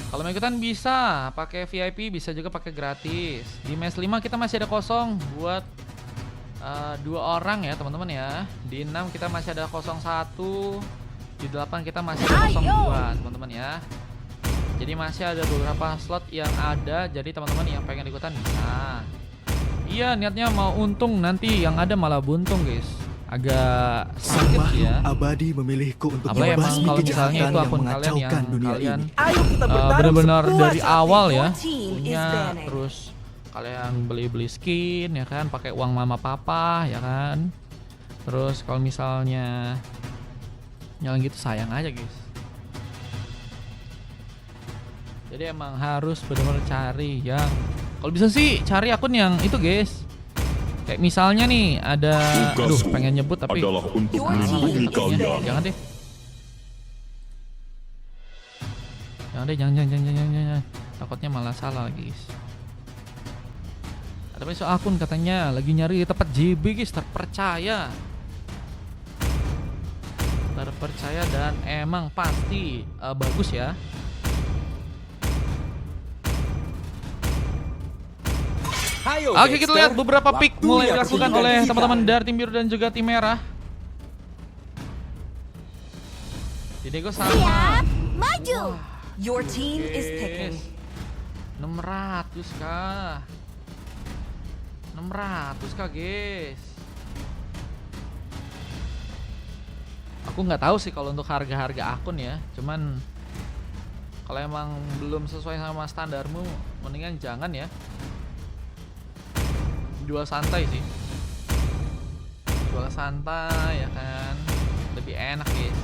Kalau mau ikutan bisa pakai VIP, bisa juga pakai gratis. Di match 5 kita masih ada kosong buat 2 orang ya teman-teman ya. Di 6 kita masih ada 01. Di 8 kita masih ada 02 teman-teman ya. Jadi masih ada beberapa slot yang ada. Jadi teman-teman yang pengen ikutan bisa. Iya, niatnya mau untung, nanti yang ada malah buntung guys. Agak sakit sih ya. Abadi memilihku untuk Apa emang membasmi kalau misalnya kejahatan itu yang akun kalian yang mengacaukan dunia kalian ini. Ayo kita bertarung benar-benar sekuat dari hati. awal ya Your team is punya, banning. terus kalian beli skin ya kan, pakai uang mama papa ya kan. Terus kalau misalnya yang gitu sayang aja guys. Jadi emang harus benar-benar cari yang, kalau bisa sih cari akun yang itu guys. Kayak misalnya nih ada, aduh pengen nyebut tapi adalah untuk Your melindungi team is kalian. jangan deh. Jangan deh, jangan. Takutnya malah salah guys. Ada besok akun katanya lagi nyari tempat JB guys, terpercaya. Terpercaya dan emang pasti bagus ya. Ayo, Oke, kita Dexter. lihat beberapa pick Waktunya mulai dilakukan oleh pertunjukan teman-teman kita. dari tim biru dan juga tim merah. Jadi gue sama. Maju. Your team is Guys, picking. 600 kah? 600 kah guys? Aku nggak tahu sih kalau untuk harga-harga akun ya. Cuman kalau emang belum sesuai sama standarmu, mendingan jangan ya. Jual santai sih. Jual santai ya kan. Lebih enak guys.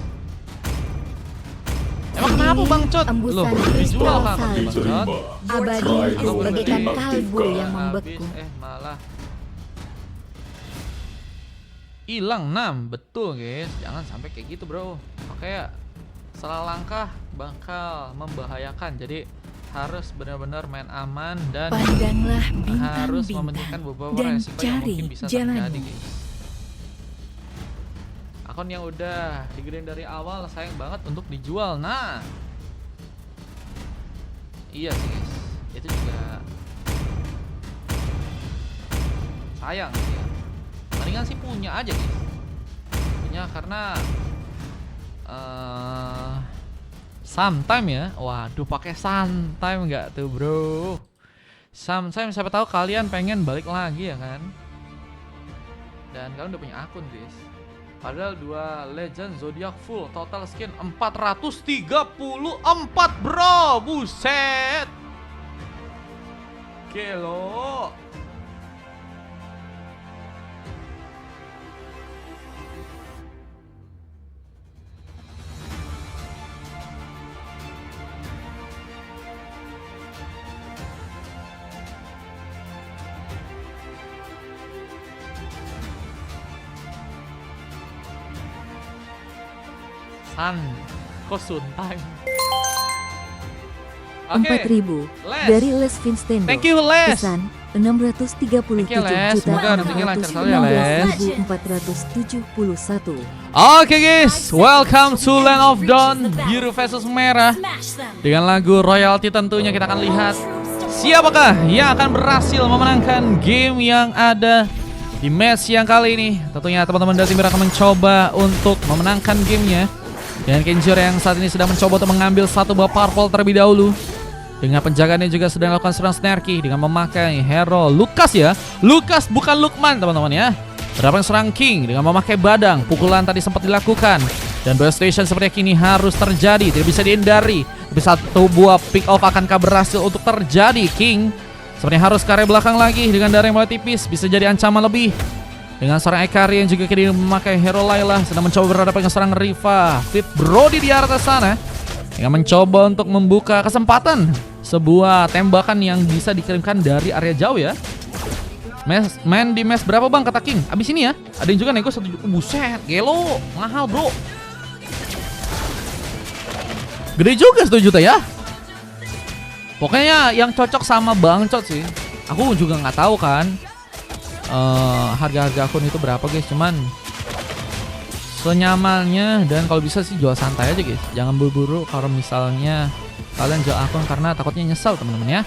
Emang kenapa Bang Cot? Embusan Loh, kristal dijual kan salju. Bang Cot? Abadi Your itu team bagaikan is kalbu active. yang Habis, membeku. malah hilang 6. Betul guys, jangan sampai kayak gitu bro. Kayak salah langkah bakal membahayakan. Jadi harus benar-benar main aman dan Pandanglah harus bintang-bintang mementingkan beberapa dan resiko yang cari mungkin bisa terjadi jalanmu. guys. Akun yang udah digedein dari awal sayang banget untuk dijual. Nah, iya sih guys, itu juga sayang sih ya. Mendingan sih punya aja guys, punya karena sometime ya. Waduh, pakai sometime nggak tuh bro? Sometime siapa tahu kalian pengen balik lagi ya kan. Dan kalian udah punya akun guys. Padahal 2 legend zodiac full, total skin 434 bro. Buset. Gelo. San, kok time. Oke, 4.000 Les. dari Les Vinstendo. Thank you Les. Pesan 637 Thank you, Les. Semoga rezekinya lancar selalu ya, Les. 471. Oke guys, welcome to Land of Dawn, biru versus merah. Dengan lagu royalty tentunya kita akan lihat siapakah yang akan berhasil memenangkan game yang ada di match yang kali ini. Tentunya teman-teman dari tim merah akan mencoba untuk memenangkan gamenya. Dan Kenjiro yang saat ini sedang mencoba untuk mengambil satu buah purple terlebih dahulu. Dengan penjagaannya juga sedang melakukan serang snarky dengan memakai hero Lukas ya. Lukas bukan Lukman teman-teman ya. Berapa serang King dengan memakai badang. Pukulan tadi sempat dilakukan. Dan Battle Station seperti ini harus terjadi, tidak bisa dihindari. Tapi satu buah pick off akankah berhasil untuk terjadi. King sepertinya harus ke area belakang lagi dengan darah yang mulai tipis. Bisa jadi ancaman lebih. Dengan seorang Ekari yang juga kini memakai hero Layla sedang mencoba berhadapan dengan seorang Riva. Fit Brody di arah sana yang mencoba untuk membuka kesempatan sebuah tembakan yang bisa dikirimkan dari area jauh ya. Main di match berapa bang kata King? Abis ini ya. Ada yang juga nego 1 juta. Buset, gelo, mahal bro. Gede juga 1 juta ya. Pokoknya yang cocok sama Bang Cot sih. Aku juga nggak tahu kan harga-harga akun itu berapa guys. Cuman senyamannya dan kalau bisa sih jual santai aja guys. Jangan buru-buru kalau misalnya kalian jual akun karena takutnya nyesel teman-teman ya.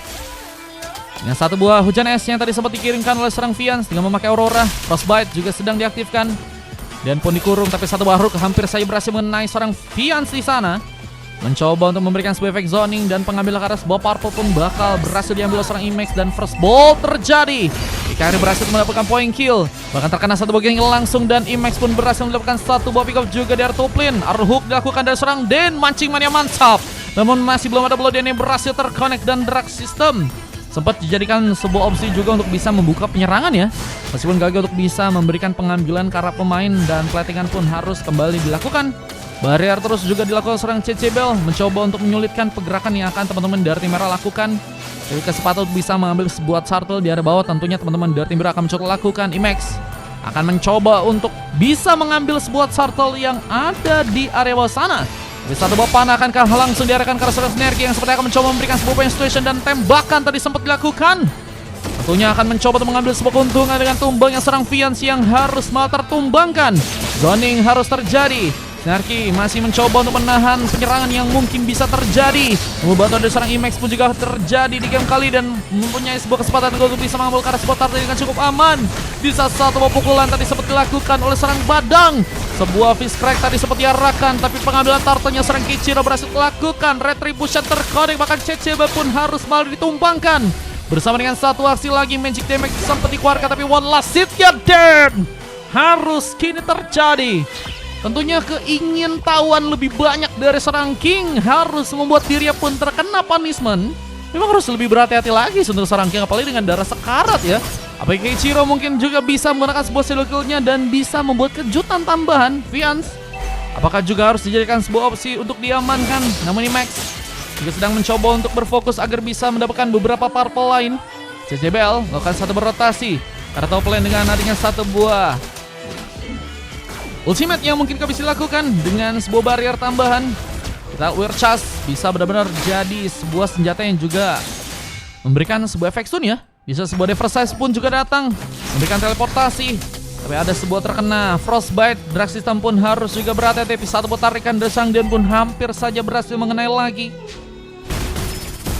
Dengan satu buah hujan es yang tadi sempat dikirimkan oleh serang Fians dengan memakai Aurora, Frostbite juga sedang diaktifkan dan pun dikurung, tapi satu buah Rook hampir saja berhasil mengenai seorang Fians di sana. Mencoba untuk memberikan sebuah efek zoning dan pengambil karena sebuah purple pun bakal berhasil diambil oleh seorang Imax dan first ball terjadi. Ikari berhasil mendapatkan point kill, bahkan terkena satu bagian langsung dan Imax pun berhasil mendapatkan satu buah pick up juga dari Artoplin. Arhook dilakukan dari seorang Den, mancing mania mantap. Namun masih belum ada blood yang berhasil terconnect dan drag system sempat dijadikan sebuah opsi juga untuk bisa membuka penyerangan ya. Meskipun gagal untuk bisa memberikan pengambilan karena pemain dan platingan pun harus kembali dilakukan. Barrier terus juga dilakukan seorang CC Bell, mencoba untuk menyulitkan pergerakan yang akan teman-teman dari tim merah lakukan. Jadi kesempatan untuk bisa mengambil sebuah turtle di area bawah, tentunya teman-teman dari tim merah akan mencoba lakukan. Imax akan mencoba untuk bisa mengambil sebuah turtle yang ada di area bawah sana. Di satu buah panah akankah langsung diarahkan ke seorang Sinergi yang sepertinya akan mencoba memberikan sebuah point situation dan tembakan tadi sempat dilakukan. Tentunya akan mencoba untuk mengambil sebuah keuntungan dengan tumbangnya serang Fians yang harus malah tertumbangkan. Zoning harus terjadi. Sinergi masih mencoba untuk menahan penyerangan yang mungkin bisa terjadi. Bantuan dari seorang Imax pun juga terjadi di game kali dan mempunyai sebuah kesempatan untuk bisa mengambil karena sebuah target dengan cukup aman. Di saat satu pukulan tadi sempat dilakukan oleh seorang Badang. Sebuah fist crack tadi sempat diarahkan, tapi pengambilan turtle-nya serang Kichiro berhasil dilakukan. Retribution terconnect, bahkan CCB pun harus malah ditumbangkan. Bersama dengan satu aksi lagi magic damage sempat dikeluarkan, tapi one last hit ya dead harus kini terjadi. Tentunya keingintahuan lebih banyak dari serang King harus membuat dirinya pun terkena punishment. Memang harus lebih berhati-hati lagi untuk serang King, apalagi dengan darah sekarat ya. Apakah Kichiro mungkin juga bisa menggunakan sebuah solo kill-nya dan bisa membuat kejutan tambahan Fians? Apakah juga harus dijadikan sebuah opsi untuk diamankan? Namun Imax juga sedang mencoba untuk berfokus agar bisa mendapatkan beberapa purple lain. CCBL melakukan satu berotasi karena top lane dengan adanya satu buah ultimate yang mungkin bisa dilakukan dengan sebuah barrier tambahan. Kita Weird Chas bisa benar-benar jadi sebuah senjata yang juga memberikan sebuah efek stun ya. Bisa sebuah Deversize pun juga datang memberikan teleportasi. Tapi ada sebuah terkena Frostbite. Drag system pun harus juga berhati-hati. Satu buat tarikan dari Sang Dian pun hampir saja berhasil mengenai lagi.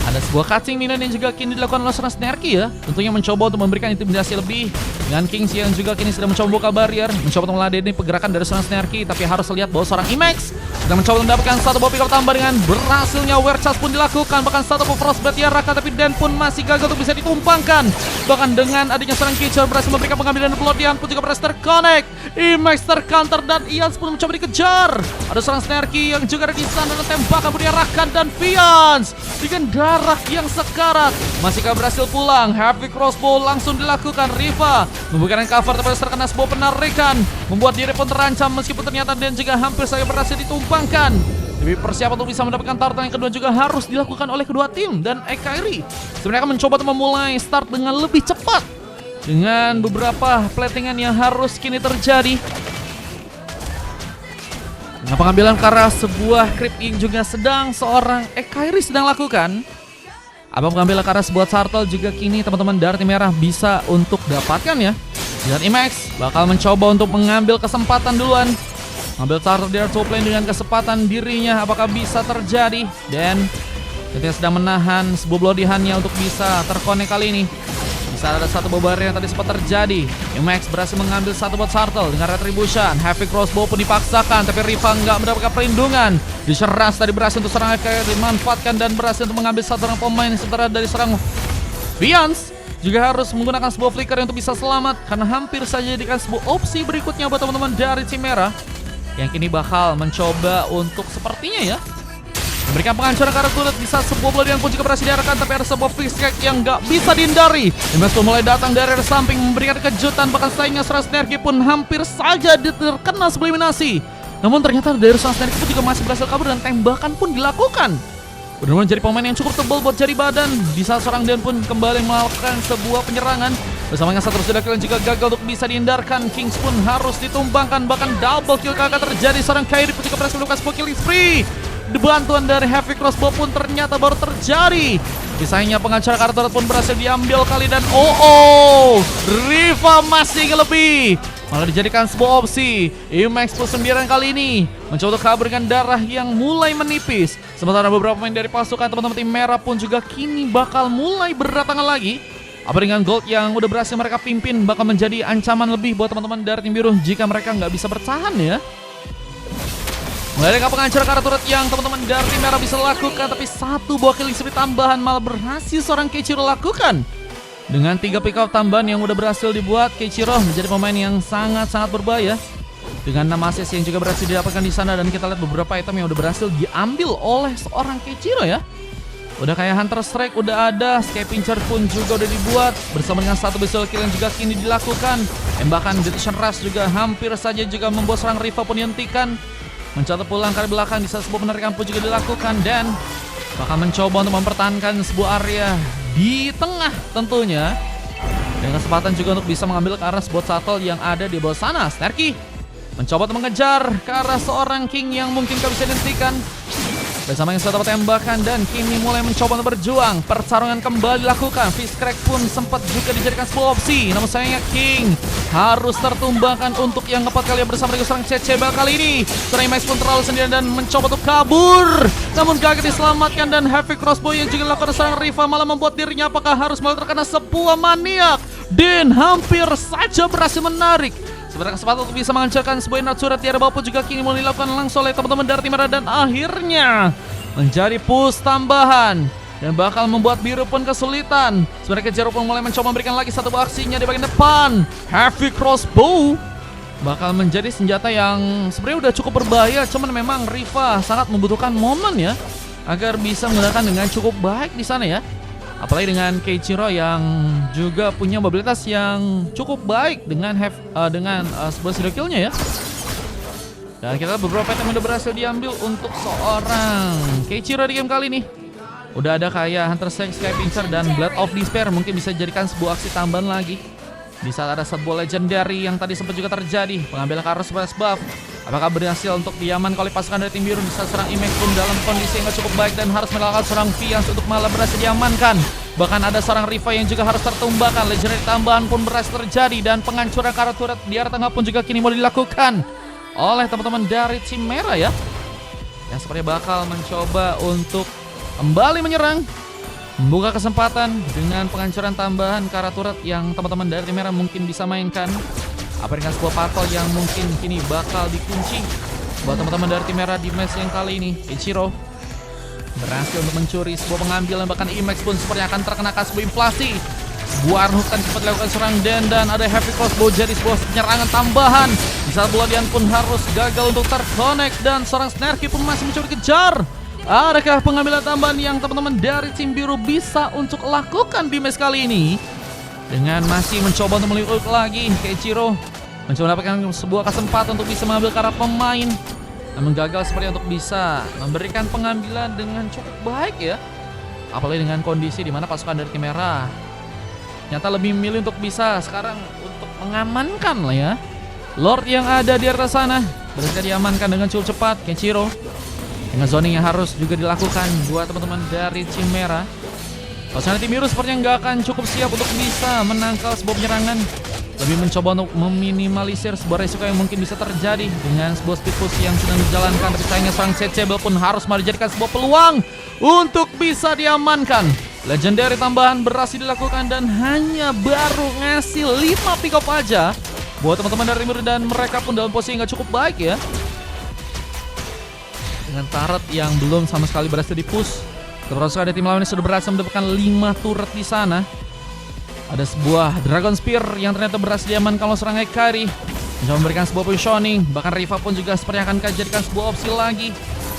Ada sebuah catching minion yang juga kini dilakukan oleh seorang Sinergi ya. Tentunya mencoba untuk memberikan intimidasi lebih. Dengan Kings yang juga kini sedang mencoba buka barrier. Mencoba untuk meladeni pergerakan dari seorang Sinergi. Tapi harus lihat bahwa seorang Imax sedang mencoba mendapatkan satu buah pick up tambah dengan berhasilnya Weird Chas pun dilakukan. Bahkan satu buah Frostbite diarahkan, tapi Dan pun masih gagal untuk bisa ditumpangkan. Bahkan dengan adanya seorang Kichiro berhasil memberikan pengambilan plot, Ian pun juga berhasil terconnect. Imax tercounter dan Ian pun mencoba dikejar. Ada seorang Sinergi yang juga ada di sana dan tembakan pun diarahkan dan Fians dengan darah yang sekarat masihkah berhasil pulang. Heavy crossbow langsung dilakukan. Riva memberikan cover tapi terkena sebuah penarikan, membuat diri pun terancam meskipun ternyata Dan juga hampir saja berhasil ditumpangkan. Tapi persiapan untuk bisa mendapatkan turtle yang kedua juga harus dilakukan oleh kedua tim. Dan Ekairi sebenarnya akan mencoba untuk memulai start dengan lebih cepat dengan beberapa platingan yang harus kini terjadi. Dengan pengambilan karena sebuah creep yang juga sedang seorang Ekairi sedang lakukan. Abang mengambil karena sebuah turtle juga kini teman-teman dari tim merah bisa untuk dapatkan ya. Dan Imax bakal mencoba untuk mengambil kesempatan duluan. Ambil turtle dari top lane dengan kesempatan dirinya. Apakah bisa terjadi? Dan kita sedang menahan sebuah blodihannya untuk bisa terkonek kali ini. Bisa ada satu bobar yang tadi sempat terjadi. Imax berhasil mengambil satu buat turtle dengan retribution. Heavy crossbow pun dipaksakan, tapi Riva nggak mendapatkan perlindungan. Diseras tadi berhasil untuk serang FK dimanfaatkan dan berhasil untuk mengambil satu orang pemain. Sementara dari serang Fians juga harus menggunakan sebuah flicker untuk bisa selamat karena hampir saja jadikan sebuah opsi berikutnya buat teman-teman dari tim merah yang kini bakal mencoba untuk sepertinya ya memberikan penghancuran karena turret. Bisa sebuah bloodian pun juga berhasil diarahkan, tapi ada sebuah fist crack yang gak bisa dihindari. Imax pun mulai datang dari arah samping memberikan kejutan, bahkan saingnya seorang Sinergi pun hampir saja terkena sebuah eliminasi. Namun ternyata dari seorang Sinergi pun juga masih berhasil kabur dan tembakan pun dilakukan. Benar-benar jadi pemain yang cukup tebal buat jari badan. Di saat seorang Dan pun kembali melakukan sebuah penyerangan bersama dengan satu sudah kill juga gagal untuk bisa dihindarkan. Kings pun harus ditumbangkan, bahkan double kill kakak terjadi. Seorang Kairi pun juga berhasil melakukan sebuah killing spree. Bantuan dari Heavy Crossbow pun ternyata baru terjadi. Kisahnya pengacara kartu pun berhasil diambil kali dan Riva masih lebih. malah dijadikan sebuah opsi. Imax plus 9 kali ini mencoba untuk kabur dengan darah yang mulai menipis. Sementara beberapa pemain dari pasukan teman-teman tim merah pun juga kini bakal mulai berdatangan lagi. Apa dengan gold yang udah berhasil mereka pimpin bakal menjadi ancaman lebih buat teman-teman dari tim biru jika mereka nggak bisa bertahan ya. Mulai dari pengancur kartu turret yang teman-teman dari tim merah bisa lakukan, tapi satu buah killing spree tambahan malah berhasil seorang Keiichiro lakukan. Dengan 3 pick up tambahan yang udah berhasil dibuat, Keiichiro menjadi pemain yang sangat-sangat berbahaya. Dengan 6 assist yang juga berhasil didapatkan di sana, dan kita lihat beberapa item yang udah berhasil diambil oleh seorang Keiichiro ya. Udah kayak Hunter Strike udah ada, Escaping Charge pun juga udah dibuat bersama dengan satu visual kill yang juga kini dilakukan. Tembakan Detection Rush juga hampir saja juga membuat seorang Riva pun dihentikan. Mencoba pulang ke belakang, di saat sebuah penarikan pun juga dilakukan, dan bakal mencoba untuk mempertahankan sebuah area di tengah tentunya. Dengan kesempatan juga untuk bisa mengambil ke arah sebuah shuttle yang ada di bawah sana. Snarky mencoba untuk mengejar ke arah seorang King yang mungkin gak bisa dihentikan. Bersama yang sudah dapat tembakan, dan kini mulai mencoba untuk berjuang. Pertarungan kembali dilakukan. Fishcrack pun sempat juga dijadikan sebuah opsi. Namun sayangnya King harus tertumbangkan untuk yang keempat kali bersama dengan seorang Cecebel kali ini. Seorang Max pun terlalu sendirian dan mencoba untuk kabur. Namun gagal diselamatkan, dan Heavy Crossbow yang juga dilakukan seorang Riva malah membuat dirinya apakah harus malah terkena sebuah maniak. Dan hampir saja berhasil menarik. Sebenarnya kesempatan untuk bisa menghancurkan sebuah inner turret di area bawah pun juga kini mulai dilakukan langsung oleh teman-teman dari tim merah, dan akhirnya menjadi push tambahan dan bakal membuat biru pun kesulitan. Sebenarnya Keiichiro pun mulai mencoba memberikan lagi satu aksinya di bagian depan. Heavy Crossbow bakal menjadi senjata yang sebenarnya udah cukup berbahaya, cuman memang Riva sangat membutuhkan momen ya agar bisa menggunakan dengan cukup baik di sana ya. Apalagi dengan Keiichiro yang juga punya mobilitas yang cukup baik dengan sebuah shadow kill-nya ya. Dan kita beberapa item yang udah berhasil diambil untuk seorang Keiichiro di game kali ini. Udah ada kayak Hunter Strike, Sky Pincer, dan Blade of Despair. Mungkin bisa jadikan sebuah aksi tambahan lagi di saat ada sebuah legendary yang tadi sempat juga terjadi. Pengambilan Karos Splash Buff, apakah berhasil untuk diamankan oleh pasukan dari tim biru di saat serang Imax pun dalam kondisi yang gak cukup baik dan harus melakukan seorang Fiance untuk malah berhasil diamankan. Bahkan ada seorang Riva yang juga harus tertumbangkan. Legendary tambahan pun berhasil terjadi, dan penghancuran karat turret di area tengah pun juga kini mau dilakukan oleh teman-teman dari tim merah ya, yang sepertinya bakal mencoba untuk kembali menyerang, membuka kesempatan dengan penghancuran tambahan karat turret yang teman-teman dari tim merah mungkin bisa mainkan. Apa dengan sebuah patrol yang mungkin kini bakal dikunci buat teman-teman dari tim merah di match yang kali ini. Keiichiro berhasil untuk mencuri sebuah pengambilan, bahkan Imax pun sepertinya akan terkena sebuah inflasi. Sebuah arnukan cepat dilakukan seorang Den, dan ada Heavy Crossbow jadi sebuah penyerangan tambahan. Di saat Bloodian pun harus gagal untuk terconnect, dan seorang Snarky pun masih mencoba kejar. Adakah pengambilan tambahan yang teman-teman dari tim biru bisa untuk lakukan di match kali ini? Dengan masih mencoba untuk meliuk lagi, Keiichiro mencoba mendapatkan sebuah kesempatan untuk bisa mengambil karat pemain, namun gagal seperti untuk bisa memberikan pengambilan dengan cukup baik ya. Apalagi dengan kondisi di mana pasukan dari tim merah nyata lebih memilih untuk bisa sekarang untuk mengamankan lah ya Lord yang ada di atas sana. Berhasil diamankan dengan cukup cepat Keiichiro, dengan zoning yang harus juga dilakukan buat teman-teman dari tim merah. Pasukan tim biru sepertinya nggak akan cukup siap untuk bisa menangkal sebuah penyerangan. Lebih mencoba untuk meminimalisir sebuah resiko yang mungkin bisa terjadi dengan sebuah speed push yang sedang dijalankan. Tapi sayangnya seorang Cecebel pun harus dijadikan sebuah peluang untuk bisa diamankan. Legendary tambahan berhasil dilakukan, dan hanya baru ngasih 5 pick up aja buat teman-teman dari Timur, dan mereka pun dalam posisi yang gak cukup baik ya. Dengan turret yang belum sama sekali berhasil dipush, terus ada tim lawan yang sudah berhasil mendapatkan 5 turret di sana. Ada sebuah Dragon Spear yang ternyata berhasil diamankan oleh seorang Hikari, mencoba memberikan sebuah positioning. Bahkan Riva pun juga sepertinya akan dijadikan sebuah opsi lagi.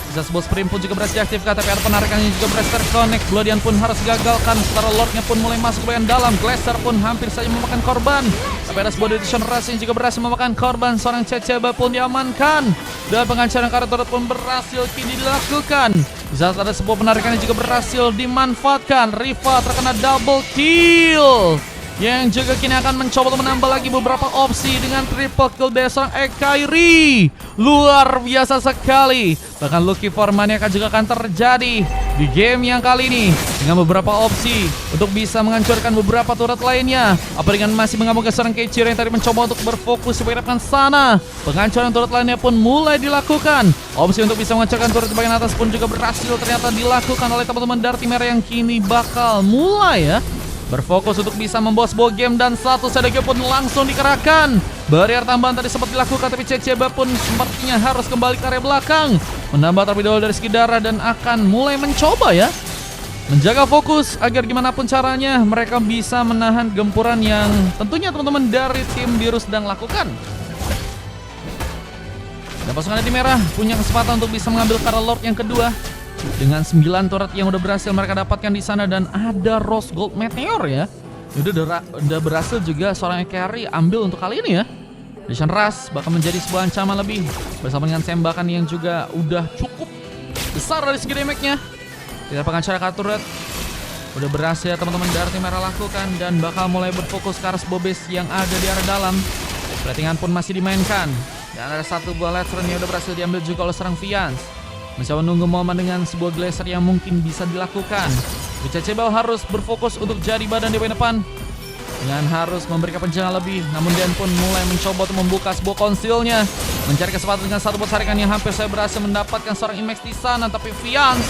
Bisa sebuah sprint pun juga berhasil diaktifkan, tapi ada penarikannya juga berhasil terconnect. Bloodian pun harus digagalkan, sementara Lordnya pun mulai masuk ke bagian dalam. Glacier pun hampir saja memakan korban, tapi ada sebuah Detection Rush yang juga berhasil memakan korban. Seorang Ceceba pun diamankan, dan penghancuran karat turret pun berhasil kini dilakukan. Di saat ada sebuah penarikan yang juga berhasil dimanfaatkan, Riva terkena double kill. yang juga kini akan mencoba untuk menambah lagi beberapa opsi dengan triple kill dari seorang Ekairi. Luar biasa sekali. Bahkan Lucky for Maniaca juga akan terjadi di game yang kali ini dengan beberapa opsi untuk bisa menghancurkan beberapa turret lainnya. Apa dengan masih menggabungkan seorang Keiichiro yang tadi mencoba untuk berfokus supaya depan sana. Penghancuran turret lainnya pun mulai dilakukan. Opsi untuk bisa menghancurkan turret di bagian atas pun juga berhasil ternyata dilakukan oleh teman-teman dari tim merah yang kini bakal mulai ya berfokus untuk bisa membawa sebuah game, dan satu strategi pun langsung dikerahkan. Barrier tambahan tadi sempat dilakukan, tapi Ceceba pun sepertinya harus kembali ke area belakang, menambah terlebih dahulu dari segi darah dan akan mulai mencoba ya menjaga fokus agar gimana pun caranya mereka bisa menahan gempuran yang tentunya teman-teman dari tim biru sedang lakukan. Dan pasukan tim merah punya kesempatan untuk bisa mengambil Kara Lord yang kedua dengan 9 turret yang udah berhasil mereka dapatkan di sana, dan ada Rose Gold Meteor ya. Udah berhasil juga seorang Ekairi ambil untuk kali ini ya. Vision Rush bakal menjadi sebuah ancaman lebih bersama dengan tembakan yang juga udah cukup besar dari segi damage-nya. Tidak pengacara turret udah berhasil teman-teman dari tim merah lakukan, dan bakal mulai berfokus ke arah sebuah base yang ada di area dalam. Platingan pun masih dimainkan, dan ada satu buah Letron yang udah berhasil diambil juga oleh seorang Fiance. Mencoba menunggu momen dengan sebuah glacier yang mungkin bisa dilakukan. Cecebel harus berfokus untuk jadi badan di bagian depan dengan harus memberikan penjagaan lebih. Namun Dan pun mulai mencoba untuk membuka sebuah konsilnya, mencari kesempatan dengan satu buat saringan yang hampir saya berhasil mendapatkan seorang Imax di sana. Tapi Fiance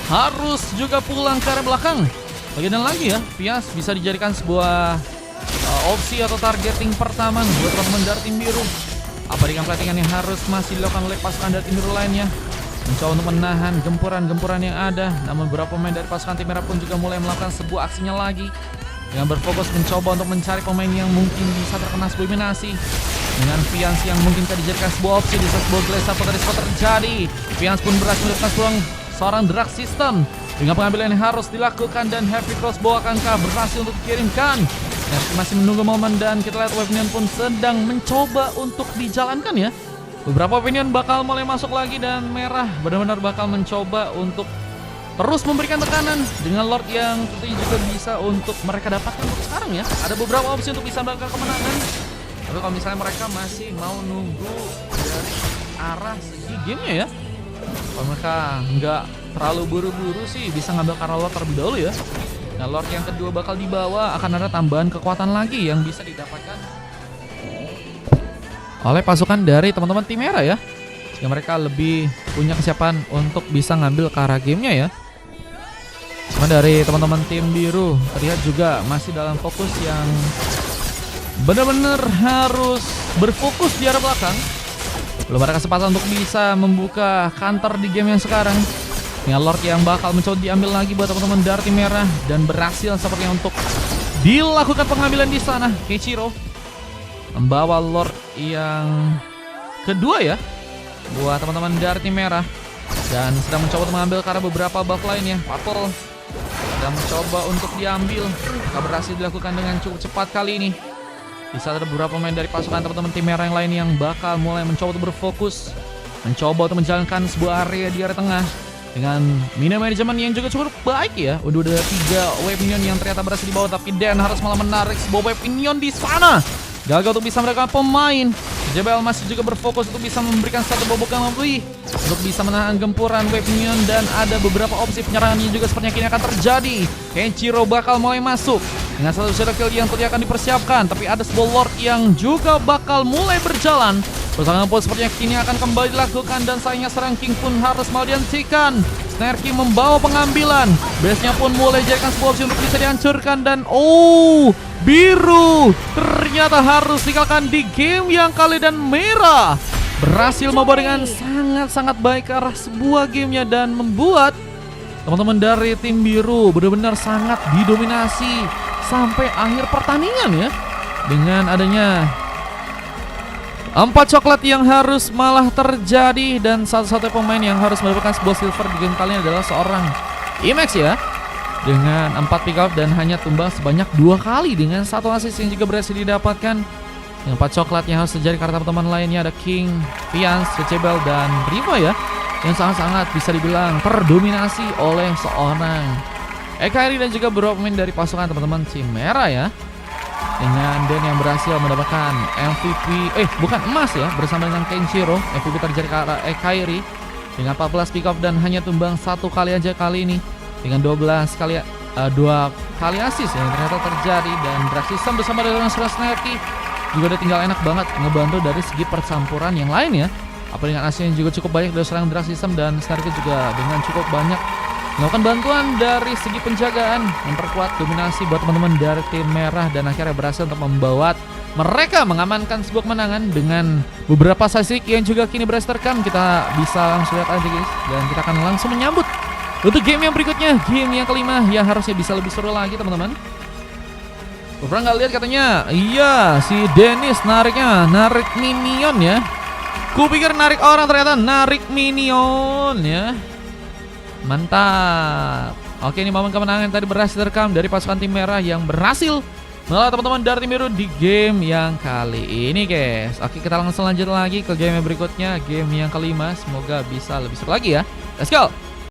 harus juga pulang ke area belakang. Bagian lagi ya, Fiance bisa dijadikan sebuah opsi atau targeting pertama buat teman-teman dari tim biru. Apa dengan platingan yang harus masih dilakukan oleh pasukan dari tim biru lainnya, mencoba untuk menahan gempuran-gempuran yang ada. Namun beberapa pemain dari pasukan tim merah pun juga mulai melakukan sebuah aksinya lagi dengan berfokus mencoba untuk mencari pemain yang mungkin bisa terkena sebuah eliminasi. Dengan Fiance yang mungkin bisa dijadikan sebuah opsi di saat sebuah glass apa tadi sempat terjadi. Fiance pun berhasil mendapatkan seorang drag system dengan pengambilan yang harus dilakukan, dan Heavy Crossbow akankah berhasil untuk dikirimkan. Masih menunggu momen, dan kita lihat Weaponion pun sedang mencoba untuk dijalankan ya. Beberapa opinion bakal mulai masuk lagi, dan merah benar-benar bakal mencoba untuk terus memberikan tekanan dengan Lord yang tentunya juga bisa untuk mereka dapatkan untuk sekarang ya. Ada beberapa opsi untuk bisa mendapatkan kemenangan. Tapi kalau misalnya mereka masih mau nunggu dari arah segi gamenya ya, kalau mereka nggak terlalu buru-buru sih bisa ngambil Kara Lord terlebih dahulu ya. Nah, Lord yang kedua bakal dibawa, akan ada tambahan kekuatan lagi yang bisa didapatkan oleh pasukan dari teman-teman tim merah ya, sehingga mereka lebih punya kesiapan untuk bisa ngambil ke arah gamenya ya. Cuma dari teman-teman tim biru terlihat juga masih dalam fokus yang benar-benar harus berfokus di arah belakang. Belum ada kesempatan untuk bisa membuka counter di game yang sekarang. Dengan Lord yang bakal mencoba diambil lagi buat teman-teman dari tim merah, dan berhasil sepertinya untuk dilakukan pengambilan di sana. Keiichiro membawa Lord yang kedua ya buat teman-teman dari tim merah, dan sedang mencoba untuk mengambil karena beberapa buff lainnya. Purple sedang mencoba untuk diambil, tak berhasil dilakukan dengan cukup cepat kali ini. Di saat ada beberapa pemain dari pasukan teman-teman tim merah yang lain yang bakal mulai mencoba untuk berfokus, mencoba untuk menjalankan sebuah area di area tengah dengan minion manajemen yang juga cukup baik ya. Udah ada 3 wave minion yang ternyata berhasil dibawa, tapi Dan harus malah menarik sebuah wave minion di sana. Gagal untuk bisa mendapatkan pemain. JBL masih juga berfokus untuk bisa memberikan satu bobok yang lebih untuk bisa menahan gempuran wave minion, dan ada beberapa opsi penyerangan yang juga sepertinya kini akan terjadi. Keiichiro bakal mulai masuk dengan satu shadow kill yang tentunya akan dipersiapkan, tapi ada sebuah Lord yang juga bakal mulai berjalan. Persaingan pun sepertinya kini akan kembali dilakukan, dan sayangnya serang King pun harus mau dihentikan. Snare King membawa pengambilan, base-nya pun mulai dijadikan sebuah opsi untuk bisa dihancurkan, dan biru ternyata harus dikalahkan di game yang kali, dan merah berhasil membawa dengan sangat-sangat baik ke arah sebuah gamenya, dan membuat teman-teman dari tim biru benar-benar sangat didominasi sampai akhir pertandingan ya. Dengan adanya 4 coklat yang harus malah terjadi, dan satu-satunya pemain yang harus mendapatkan sebuah silver di game kali ini adalah seorang Imax ya, dengan 4 pick up dan hanya tumbang sebanyak 2 kali dengan 1 assist yang juga berhasil didapatkan. Yang 4 coklat yang harus terjadi karena teman-teman lainnya ada King, Fiance, Cecebel, dan Riva ya, yang sangat-sangat bisa dibilang terdominasi oleh seorang Ekairi dan juga beberapa pemain dari pasukan teman-teman tim merah ya. dengan Den yang berhasil mendapatkan MVP, bukan emas ya, bersama dengan Kenshiro. MVP terjadi ke arah Kairi dengan 14 pick off dan hanya tumbang 1 kali aja kali ini dengan 2 kali assist yang ternyata terjadi. Dan Drag System bersama dengan Snarky juga udah tinggal enak banget ngebantu dari segi percampuran yang lain ya. Apa dengan assist yang juga cukup banyak dari seorang Drag System, dan Snarky juga dengan cukup banyak melakukan bantuan dari segi penjagaan, memperkuat dominasi buat teman-teman dari tim merah, dan akhirnya berhasil untuk membawa mereka mengamankan sebuah kemenangan dengan beberapa sisik yang juga kini berhasil terekam. Kita bisa langsung lihat aja guys, dan kita akan langsung menyambut untuk game yang berikutnya, game yang kelima yang harusnya bisa lebih seru lagi teman-teman. Pernah nggak lihat katanya, iya si Dennis narik minion ya. Kupikir narik orang, ternyata narik minion ya. Mantap. Oke, ini momen kemenangan tadi berhasil terekam dari pasukan tim merah yang berhasil melawan teman-teman dari tim biru di game yang kali ini guys. Oke, kita langsung lanjut lagi ke game yang berikutnya, game yang kelima. Semoga bisa lebih seru lagi ya. Let's go.